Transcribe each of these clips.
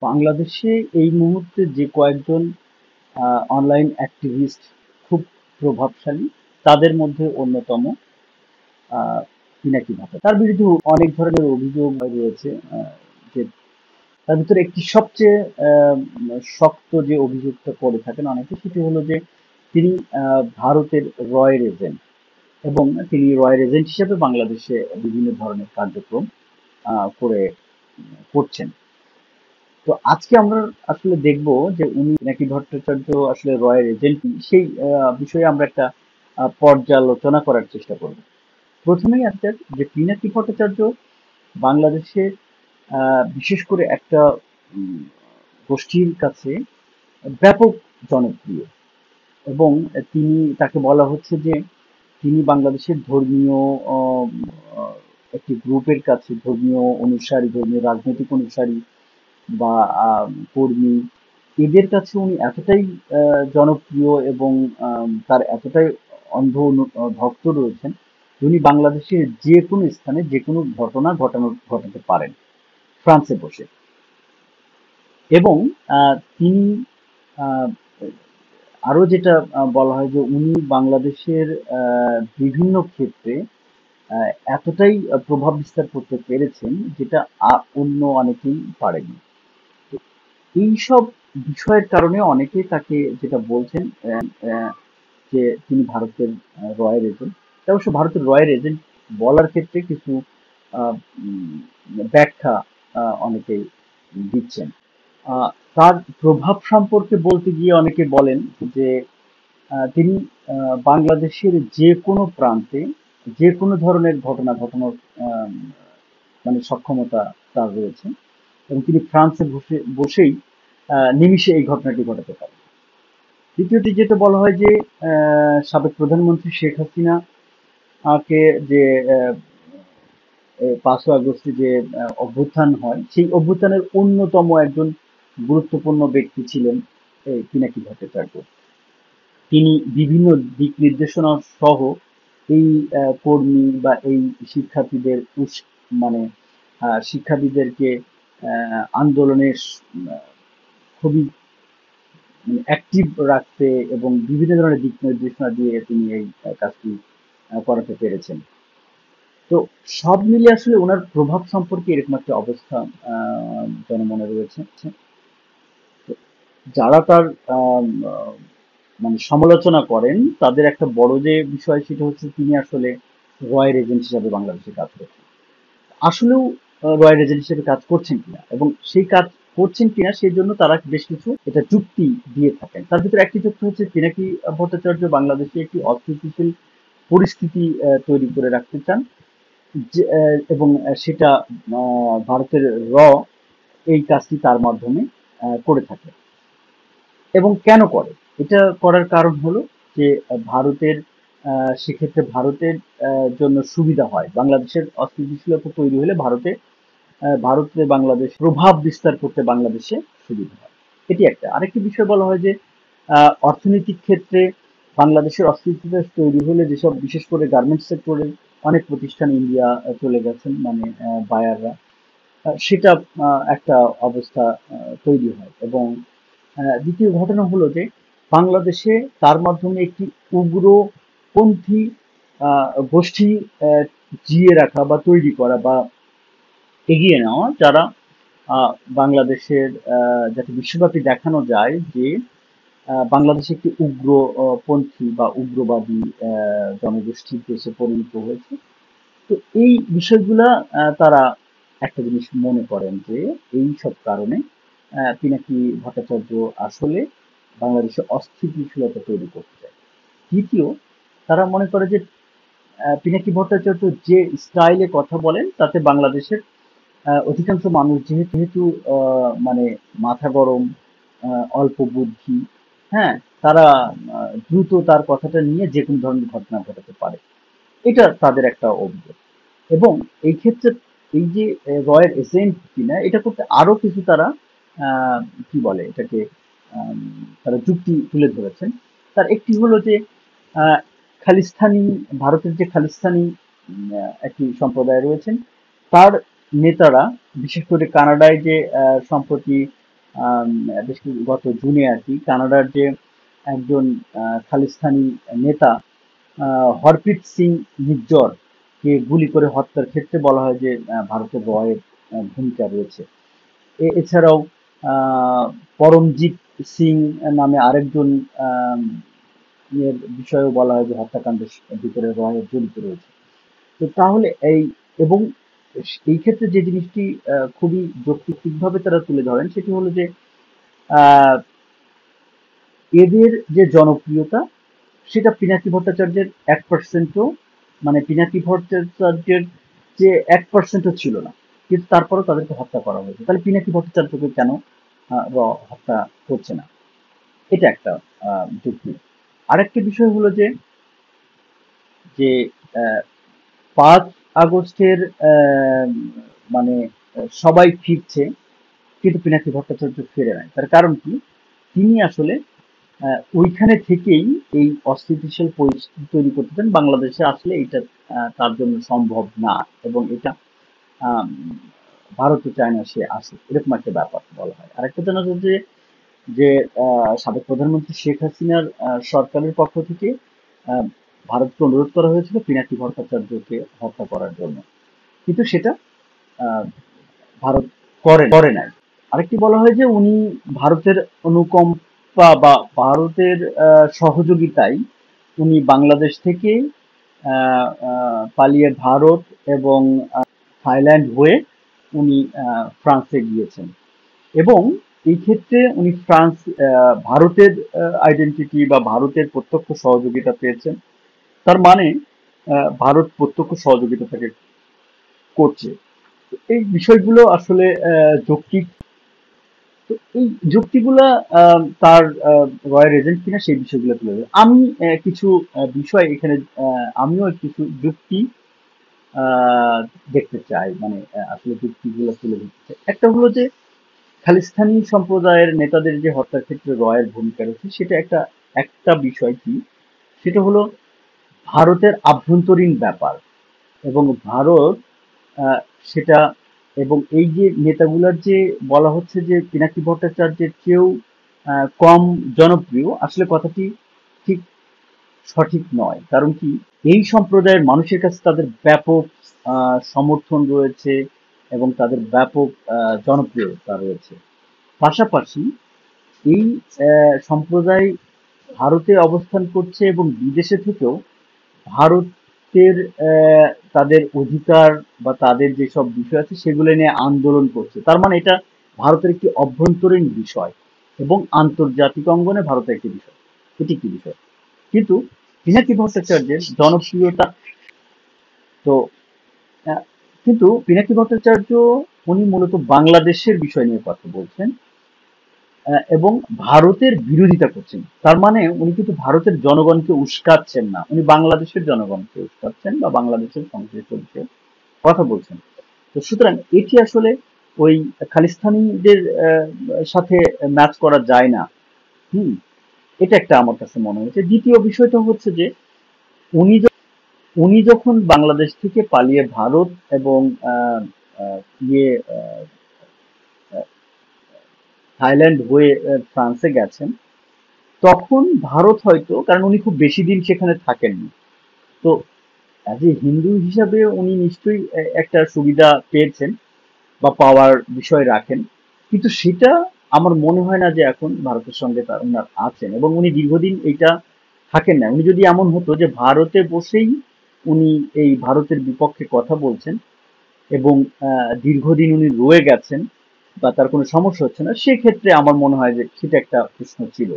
বাংলাদেশে এই মুহূর্তে যে কয়েকজন অনলাইন অ্যাক্টিভিস্ট খুব প্রভাবশালী, তাদের মধ্যে অন্যতম পিনাকি ভট্টাচার্য। তার বিরুদ্ধে অনেক ধরনের অভিযোগ রয়েছে। যে তার ভিতরে একটি সবচেয়ে শক্ত যে অভিযোগটা করে থাকেন অনেকে, সেটি হলো যে তিনি ভারতের রয়ের এজেন্ট, এবং তিনি রয়ের এজেন্ট হিসেবে বাংলাদেশে বিভিন্ন ধরনের কার্যক্রম করে করছেন। তো আজকে আমরা আসলে দেখব যে উনি পিনাকি ভট্টাচার্য আসলে রয়ের এজেন্ট সেই বিষয়ে আমরা একটা পর্যালোচনা করার চেষ্টা করব। প্রথমেই আসছে যে পিনাকি ভট্টাচার্য বাংলাদেশে বিশেষ করে একটা গোষ্ঠীর কাছে ব্যাপক জনপ্রিয়, এবং তাকে বলা হচ্ছে যে তিনি বাংলাদেশের ধর্মীয় আহ, আহ, একটি গ্রুপের কাছে, ধর্মীয় অনুসারী, ধর্মীয় রাজনৈতিক অনুসারী বা কর্মী, এদের কাছে উনি এতটাই জনপ্রিয়, এবং তার এতটাই ভক্ত রয়েছেন, উনি বাংলাদেশের যে কোনো স্থানে যে কোনো ঘটনা ঘটাতে পারেন ফ্রান্সে বসে। এবং তিনি আহ, আরো যেটা বলা হয় যে উনি বাংলাদেশের বিভিন্ন ক্ষেত্রে এতটাই প্রভাব বিস্তার করতে পেরেছেন, যেটা অন্য অনেকেই পারেনি। তো এইসব বিষয়ের কারণে অনেকে তাকে যেটা বলছেন, আহ, যে তিনি ভারতের রয়্যাল এজেন্ট। অবশ্য ভারতের রয়্যাল এজেন্ট বলার ক্ষেত্রে কিছু আহ, উম, ব্যাখ্যা অনেকে দিচ্ছেন। আহ, তার প্রভাব সম্পর্কে বলতে গিয়ে অনেকে বলেন যে তিনি বাংলাদেশের যে কোনো প্রান্তে যে কোনো ধরনের ঘটনা ঘটানোর আহ, মানে সক্ষমতা তার রয়েছে, এবং তিনি ফ্রান্সে বসেই নিমিষে এই ঘটনাটি ঘটাতে পারেন। দ্বিতীয়টি যেটা বলা হয় যে সাবেক প্রধানমন্ত্রী শেখ হাসিনা কে যে 5ই আগস্টে যে অভ্যুত্থান হয়, সেই অভ্যুত্থানের অন্যতম একজন গুরুত্বপূর্ণ ব্যক্তি ছিলেন এই পিনাকি ভট্টাচার্য। তিনি বিভিন্ন দিক নির্দেশনা সহ এই কর্মী বা এই শিক্ষার্থীদের মানে শিক্ষার্থীদেরকে আন্দোলনে খুবই অ্যাক্টিভ রাখতে এবং বিভিন্ন ধরনের দিক নির্দেশনা দিয়ে তিনি এই কাজটি করাতে পেরেছেন। তো সব মিলিয়ে আসলে ওনার প্রভাব সম্পর্কে এরকম একটা অবস্থা জনমনে রয়েছে। তো যারা তার আম, আহ, মানে সমালোচনা করেন, তাদের একটা বড় যে বিষয় সেটা হচ্ছে তিনি আসলে রয়ের এজেন্ট হিসাবে বাংলাদেশে কাজ করছেন। আসলেও রয়ের এজেন্ট হিসেবে কাজ করছেন কিনা, এবং সেই কাজ করছেন কিনা সেই জন্য তারা বেশ কিছু এটা যুক্তি দিয়ে থাকেন। তার ভিতরে একটি যুক্তি হচ্ছে পিনাকি ভট্টাচার্য বাংলাদেশে একটি অস্থিতিশীল পরিস্থিতি তৈরি করে রাখতে চান, এবং সেটা ভারতের র এই কাজটি তার মাধ্যমে করে থাকে। এবং কেন করে? এটা করার কারণ হলো যে ভারতের সেক্ষেত্রে ভারতের জন্য সুবিধা হয়। বাংলাদেশের অস্থিতিশীলতা তৈরি হলে ভারতে বাংলাদেশ প্রভাব বিস্তার করতে বাংলাদেশে সুবিধা হয়। এটি একটা। আরেকটি বিষয় বলা হয় যে অর্থনৈতিক ক্ষেত্রে বাংলাদেশের অস্থিতিশীলতা তৈরি হলে যেসব বিশেষ করে গার্মেন্টস সেক্টরের অনেক প্রতিষ্ঠান ইন্ডিয়া চলে গেছেন, মানে বায়াররা, সেটা একটা অবস্থা তৈরি হয়। এবং দ্বিতীয় ঘটনা হলো যে বাংলাদেশে তার মাধ্যমে একটি উগ্রপন্থী গোষ্ঠী আহ, জিয়ে রাখা বা তৈরি করা বা এগিয়ে নেওয়া, যারা বাংলাদেশের যাতে বিশ্বব্যাপী দেখানো যায় যে বাংলাদেশ একটি উগ্রপন্থী বা উগ্রবাদী জনগোষ্ঠীর দেশে পরিণত হয়েছে। তো এই বিষয়গুলা তারা একটা জিনিস মনে করেন যে এই সব কারণে পিনাকি ভট্টাচার্য আসলে বাংলাদেশে অস্থিতিশীলতা তৈরি করতে চায়। তৃতীয়, তারা মনে করে যে পিনাকি ভট্টাচার্য যে স্টাইলে কথা বলেন, তাতে বাংলাদেশের অধিকাংশ মানুষ যেহেতু মানে মাথা গরম, অল্প বুদ্ধি, হ্যাঁ, তারা দ্রুত তার কথাটা নিয়ে যে কোনো ধরনের ঘটনা ঘটাতে পারে। এটা তাদের একটা অভিযোগ। এবং এই ক্ষেত্রে এই যে রয়ের এজেন্ট কিনা, এটা করতে আরো কিছু তারা আহ, কি বলে এটাকে, আম, তারা যুক্তি তুলে ধরেছেন। তার একটি হলো যে আহ, খালিস্তানি, ভারতের যে খালিস্তানি একটি সম্প্রদায় রয়েছেন, তার নেতারা বিশেষ করে কানাডায় যে সম্প্রতি আম, গত জুনে আর কি কানাডার যে একজন খালিস্তানি নেতা হরপ্রীত সিং নিজ্জর কে গুলি করে হত্যার ক্ষেত্রে বলা হয় যে ভারতের রয়ের ভূমিকা রয়েছে। এছাড়াও পরমজিৎ সিং নামে আরেকজন আম, এর বিষয়েও বলা হয় যে হত্যাকাণ্ডের ভিতরে রয়ের জড়িত রয়েছে। তো তাহলে এবং এই ক্ষেত্রে যে জিনিসটি খুবই যৌক্তিকভাবে তারা তুলে ধরেন সেটি হলো যে আহ, এদের যে জনপ্রিয়তা সেটা পিনাকি ভট্টাচার্যের 1%ও, মানে পিনাকি ভট্টাচার্যের যে 1%ও ছিল না, কিন্তু তারপরেও তাদেরকে হত্যা করা হয়েছে। তাহলে পিনাকি ভট্টাচার্যকে কেন হত্যা করছে না? এটা একটা যুক্তি। আরেকটি বিষয় হলো যে যে আহ, 5 আগস্টের মানে সবাই ফিরছে কিন্তু পিনাকি ভট্টাচার্য ফিরে নাই। তার কারণ কি? তিনি আসলে ওইখানে থেকেই এই অস্থিতিশীল পরিস্থিতি তৈরি করতে চান। বাংলাদেশে আসলে এটা তার জন্য সম্ভব না, এবং এটা আম, ভারতও চায় না সে আসে, এরকম একটা ব্যাপার বলা হয়। আরেকটা জানা যায় যে যে সাবেক প্রধানমন্ত্রী শেখ হাসিনার সরকারের পক্ষ থেকে আহ, ভারতকে অনুরোধ করা হয়েছিল পিনাকি ভট্টাচার্যকে হত্যা করার জন্য, কিন্তু সেটা আহ, ভারত করে নাই। আরেকটি বলা হয় যে উনি ভারতের অনুকম্পা বা ভারতের সহযোগিতায় উনি বাংলাদেশ থেকে পালিয়ে ভারত এবং থাইল্যান্ড হয়ে উনি ফ্রান্সে গিয়েছেন, এবং এই ক্ষেত্রে উনি ভারতের আইডেন্টিটি বা ভারতের প্রত্যক্ষ সহযোগিতা পেয়েছেন। তার মানে ভারত প্রত্যক্ষ সহযোগিতা তাকে করছে। এই বিষয়গুলো আসলে যৌক্তিক। তো এই যুক্তিগুলা তার রয়ের এজেন্ট কিনা সেই বিষয়গুলো তুলে ধরে। আমি কিছু বিষয় এখানে আমিও কিছু যুক্তি আহ, দেখতে চাই, মানে আসলে যুক্তিগুলো তুলে ধরতে চাই। একটা হলো যে খালিস্তানি সম্প্রদায়ের নেতাদের যে হত্যার ক্ষেত্রে রয়ের ভূমিকা রয়েছে সেটা একটা একটা বিষয় কি, সেটা হলো ভারতের আভ্যন্তরীণ ব্যাপার, এবং ভারত আহ, সেটা, এবং এই যে নেতাগুলার যে বলা হচ্ছে যে পিনাকি ভট্টাচার্যের চেয়েও কম জনপ্রিয়, আসলে কথাটি ঠিক সঠিক নয়। কারণ কি, এই সম্প্রদায়ের মানুষের কাছে তাদের ব্যাপক সমর্থন রয়েছে এবং তাদের ব্যাপক জনপ্রিয়তা রয়েছে। পাশাপাশি এই সম্প্রদায় ভারতে অবস্থান করছে এবং বিদেশে থেকেও ভারতের তাদের অধিকার বা তাদের যেসব বিষয় আছে সেগুলো নিয়ে আন্দোলন করছে। তার মানে এটা ভারতের একটি অভ্যন্তরীণ বিষয় এবং আন্তর্জাতিক অঙ্গনে ভারতের একটি বিষয়। এটি কি বিষয়? কিন্তু পিনাকি ভট্টাচার্যের জনপ্রিয়তা, তো আহ, কিন্তু পিনাকি ভট্টাচার্য উনি মূলত বাংলাদেশের বিষয় নিয়ে কথা বলছেন এবং ভারতের বিরোধিতা করছেন। তার মানে উনি কিন্তু ভারতের জনগণকে উস্কাচ্ছেন না, উনি বাংলাদেশের জনগণকে উস্কাচ্ছেন বা বাংলাদেশের সংশ্লিষ্ট বিষয়ে কথা বলছেন। তো সুতরাং এটি আসলে ওই খালিস্তানিদের সাথে ম্যাচ করা যায় না। হুম, এটা একটা আমার কাছে মনে হয়েছে। দ্বিতীয় বিষয়টা হচ্ছে যে উনি উনি যখন বাংলাদেশ থেকে পালিয়ে ভারত এবং আহ, আহ, ইয়ে আহ, থাইল্যান্ড হয়ে ফ্রান্সে গেছেন, তখন ভারত হয়তো, কারণ উনি খুব বেশি দিন সেখানে থাকেননি, তো অ্যাজ এ হিন্দু হিসাবে উনি নিশ্চয়ই একটা সুবিধা পেয়েছেন বা পাওয়ার বিষয় রাখেন, কিন্তু সেটা আমার মনে হয় না যে এখন ভারতের সঙ্গে তার ওনার আছেন, এবং উনি দীর্ঘদিন এইটা থাকেন না। উনি যদি এমন হতো যে ভারতে বসেই উনি এই ভারতের বিপক্ষে কথা বলছেন এবং দীর্ঘদিন উনি রয়ে গেছেন বা তার কোনো সমস্যা হচ্ছে না, সেক্ষেত্রে আমার মনে হয় যে সেটা একটা প্রশ্ন ছিল।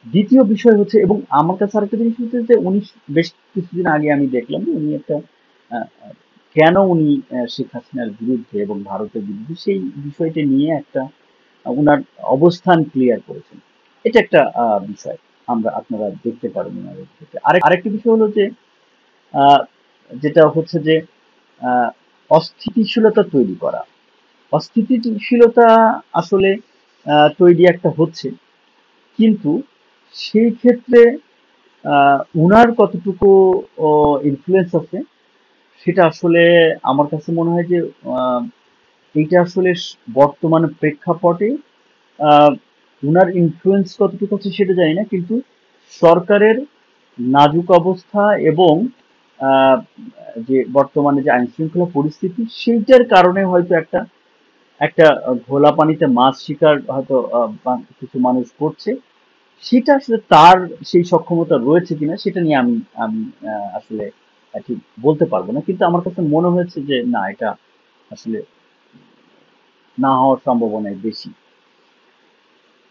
দ্বিতীয় বিষয় হচ্ছে, এবং আমার কাছে আরেকটা জিনিস হচ্ছে যে উনি বেশ কিছুদিন আগে আমি দেখলাম যে উনি একটা আহ, আহ, কেন উনি শেখ হাসিনার বিরুদ্ধে এবং ভারতের বিরুদ্ধে সেই বিষয়টা নিয়ে একটা ওনার অবস্থান ক্লিয়ার করেছেন। এটা একটা বিষয় আপনারা দেখতে পারেন ওনাদের ক্ষেত্রে। আরেকটা বিষয় হলো যে আহ, যেটা হচ্ছে যে আহ, অস্থিতিশীলতা তৈরি করা। অস্থিতিশীলতা আসলে তৈরি একটা হচ্ছে, কিন্তু সেই ক্ষেত্রে উনার কতটুকু ইনফ্লুয়েন্স আছে সেটা আসলে আমার কাছে মনে হয় যে এইটা আসলে বর্তমান প্রেক্ষাপটে আহ, উনার ইনফ্লুয়েন্স কতটুকু আছে সেটা জানি না, কিন্তু সরকারের নাজুক অবস্থা এবং আহ, যে বর্তমানে যে আইন শৃঙ্খলা পরিস্থিতি সেইটার কারণে হয়তো একটা একটা ঘোলা পানিতে মাছ শিকার হয়তো কিছু মানুষ করছে। সেটা আসলে তার সেই সক্ষমতা রয়েছে কিনা সেটা নিয়ে আমি আমি আসলে ঠিক বলতে পারবো না, কিন্তু আমার কাছে মনে হয়েছে যে না, এটা আসলে না হওয়ার সম্ভাবনাই বেশি।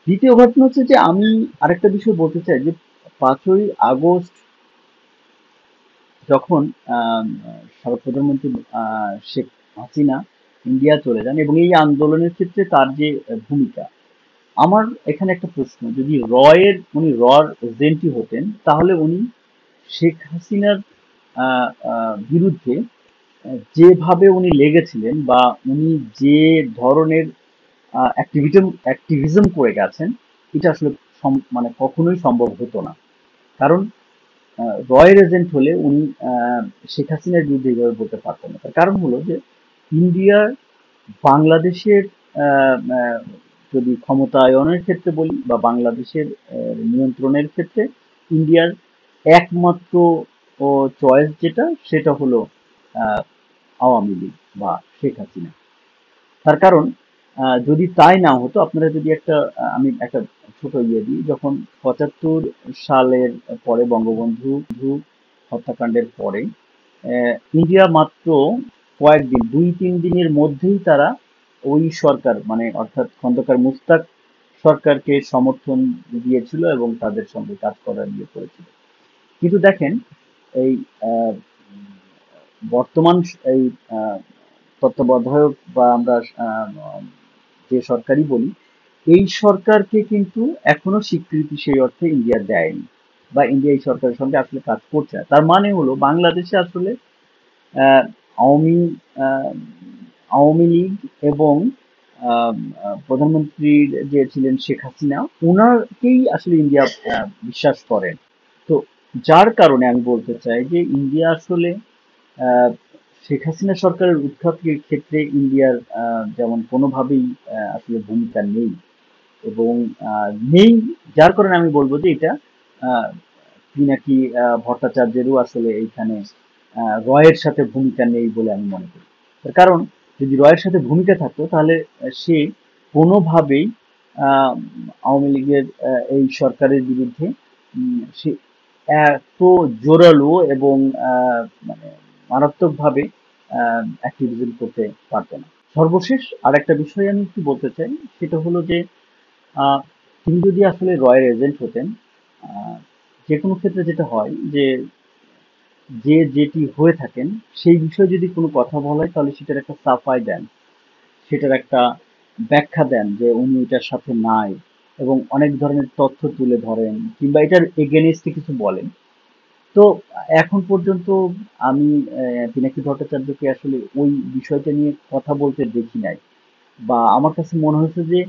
দ্বিতীয় ঘটনা হচ্ছে যে আমি আরেকটা বিষয় বলতে চাই যে 5ই আগস্ট যখন সাবেক প্রধানমন্ত্রী শেখ হাসিনা ইন্ডিয়া চলে যান এবং এই আন্দোলনের ক্ষেত্রে তার যে ভূমিকা, আমার এখানে একটা প্রশ্ন, যদি উনি রর এজেন্টই হতেন তাহলে উনি শেখ হাসিনার বিরুদ্ধে যেভাবে উনি লেগেছিলেন বা উনি যে ধরনের অ্যাক্টিভিজম করে গেছেন, এটা আসলে মানে কখনোই সম্ভব হতো না। কারণ রয়ের এজেন্ট হলে উনি শেখ হাসিনার বিরুদ্ধে এইভাবে বলতে পারতেন না। তার কারণ হলো যে ইন্ডিয়ার বাংলাদেশের আহ, আহ, যদি ক্ষমতায়নের ক্ষেত্রে বলি বা বাংলাদেশের নিয়ন্ত্রণের ক্ষেত্রে ইন্ডিয়ার একমাত্র চয়েস যেটা, সেটা হলো আহ, আওয়ামী লীগ বা শেখ হাসিনা। তার কারণ যদি তাই না হতো, আপনারা যদি একটা আমি একটা ছোট ইয়ে দিই, যখন 75 সালের পরে বঙ্গবন্ধু হত্যাকাণ্ডের পরে ইন্ডিয়া মাত্র কয়েকদিন, 2-3 দিনের মধ্যেই তারা ওই সরকার মানে অর্থাৎ খন্দকার মুশতাক সরকারকে সমর্থন দিয়েছিল এবং তাদের সঙ্গে কাজ করার ইয়ে করেছিল। কিন্তু দেখেন এই আহ, বর্তমান এই আহ, তত্ত্বাবধায়ক বা আমরা যে সরকারই বলি, এই সরকারকে কিন্তু এখনো স্বীকৃতি সেই অর্থে ইন্ডিয়া দেয়নি বা ইন্ডিয়া এই সরকারের সঙ্গে আসলে কাজ করছে না। তার মানে হলো বাংলাদেশে আসলে আহ, আওয়ামী আহ, আওয়ামী লীগ এবং আহ, প্রধানমন্ত্রী যে ছিলেন শেখ হাসিনা, ওনাকেই আসলে ইন্ডিয়া বিশ্বাস করেন। তো যার কারণে আমি বলতে চাই যে ইন্ডিয়া আসলে আহ, শেখ হাসিনা সরকারের উৎখাতের ক্ষেত্রে ইন্ডিয়ার যেমন কোনোভাবেই আসলে ভূমিকা নেই এবং নেই, যার কারণে আমি বলবো যে এটা আহ, পিনাকি ভট্টাচার্যেরও আসলে এইখানে রয়ের সাথে ভূমিকা নেই বলে আমি মনে করি। তার কারণ যদি রয়ের সাথে ভূমিকা থাকতো তাহলে সে কোনোভাবেই আহ, আওয়ামী লীগের এই সরকারের বিরুদ্ধে সে এত জোরালো এবং মানে মারাত্মকভাবে অ্যাক্টিভিজম করতে পারতো না। সর্বশেষ আরেকটা বিষয় আমি একটু বলতে চাই, সেটা হলো যে আহ, তিনি যদি আসলে রয়ের এজেন্ট হতেন, আহ, যে কোনো ক্ষেত্রে যেটা হয় যে যে যেটি হয়ে থাকেন সেই বিষয়ে যদি কোনো কথা বলা হয় তাহলে সেটার একটা সাফাই দেন, সেটার একটা ব্যাখ্যা দেন যে উনি এটার সাথে নাই এবং অনেক ধরনের তথ্য তুলে ধরেন কিংবা এটার এগেনস্টে কিছু বলেন। তো এখন পর্যন্ত আমি পিনাকি ভট্টাচার্যকে আসলে ওই বিষয়টা নিয়ে কথা বলতে দেখি নাই, বা আমার কাছে মনে হয়েছে যে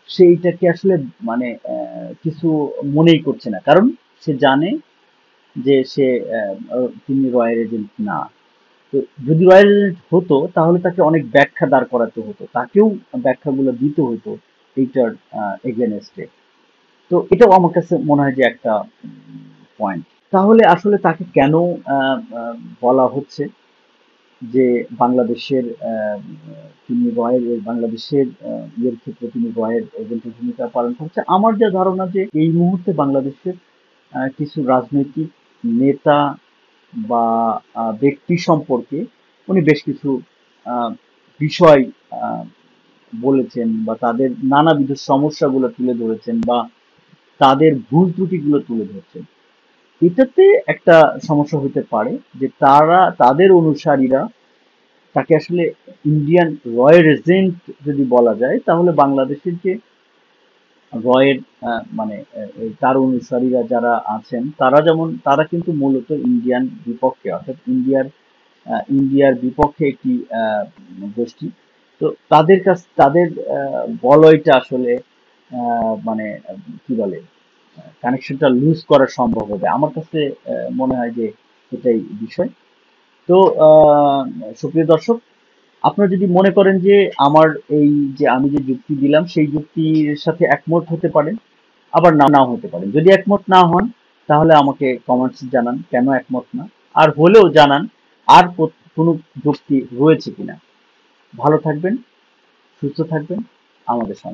সে এটাকে আসলে মানে কিছু মনেই করছে না, কারণ সে জানে যে সে তিনি রয়্যাল এজেন্ট না। তো যদি রয়্যাল এজেন্ট হতো তাহলে তাকে অনেক ব্যাখ্যা দাঁড় করাতে হতো, তাকেও ব্যাখ্যাগুলো দিতে হতো এইটার এগেনস্টে। তো এটাও আমার কাছে মনে হয় যে একটা পয়েন্ট। তাহলে আসলে তাকে কেন আহ, আহ, বলা হচ্ছে যে বাংলাদেশের তিনি বাংলাদেশের ইয়ের ক্ষেত্রে তিনি রয়ের এজেন্টের ভূমিকা পালন করছে? আমার যা ধারণা যে এই মুহূর্তে বাংলাদেশের কিছু রাজনৈতিক নেতা বা ব্যক্তি সম্পর্কে উনি বেশ কিছু আহ, বিষয় আহ, বলেছেন বা তাদের নানাবিধ সমস্যাগুলো তুলে ধরেছেন বা তাদের ভুল ত্রুটিগুলো তুলে ধরছেন। এটাতে একটা সমস্যা হতে পারে যে তাদের অনুসারীরা তাকে আসলে ইন্ডিয়ান রয়ের এজেন্ট যদি বলা যায় তাহলে বাংলাদেশের যে রয়ের মানে তার অনুসারীরা যারা আছেন তারা যেমন তারা কিন্তু মূলত ইন্ডিয়ান বিপক্ষে, অর্থাৎ ইন্ডিয়ার বিপক্ষে একটি গোষ্ঠী। তো তাদের বলয়টা আসলে মানে কি বলে কানেকশনটা লুজ করা সম্ভব হবে আমার কাছে মনে হয় যে এটাই বিষয়। তো সুপ্রিয় দর্শক, আপনারা যদি মনে করেন যে আমার এই যে আমি যে যুক্তি দিলাম সেই যুক্তির সাথে একমত হতে পারেন, আবার নাও হতে পারেন। যদি একমত না হন তাহলে আমাকে কমেন্টস জানান কেন একমত না, আর হলেও জানান আর কোনো যুক্তি রয়েছে কিনা। ভালো থাকবেন, সুস্থ থাকবেন, আমাদের সঙ্গে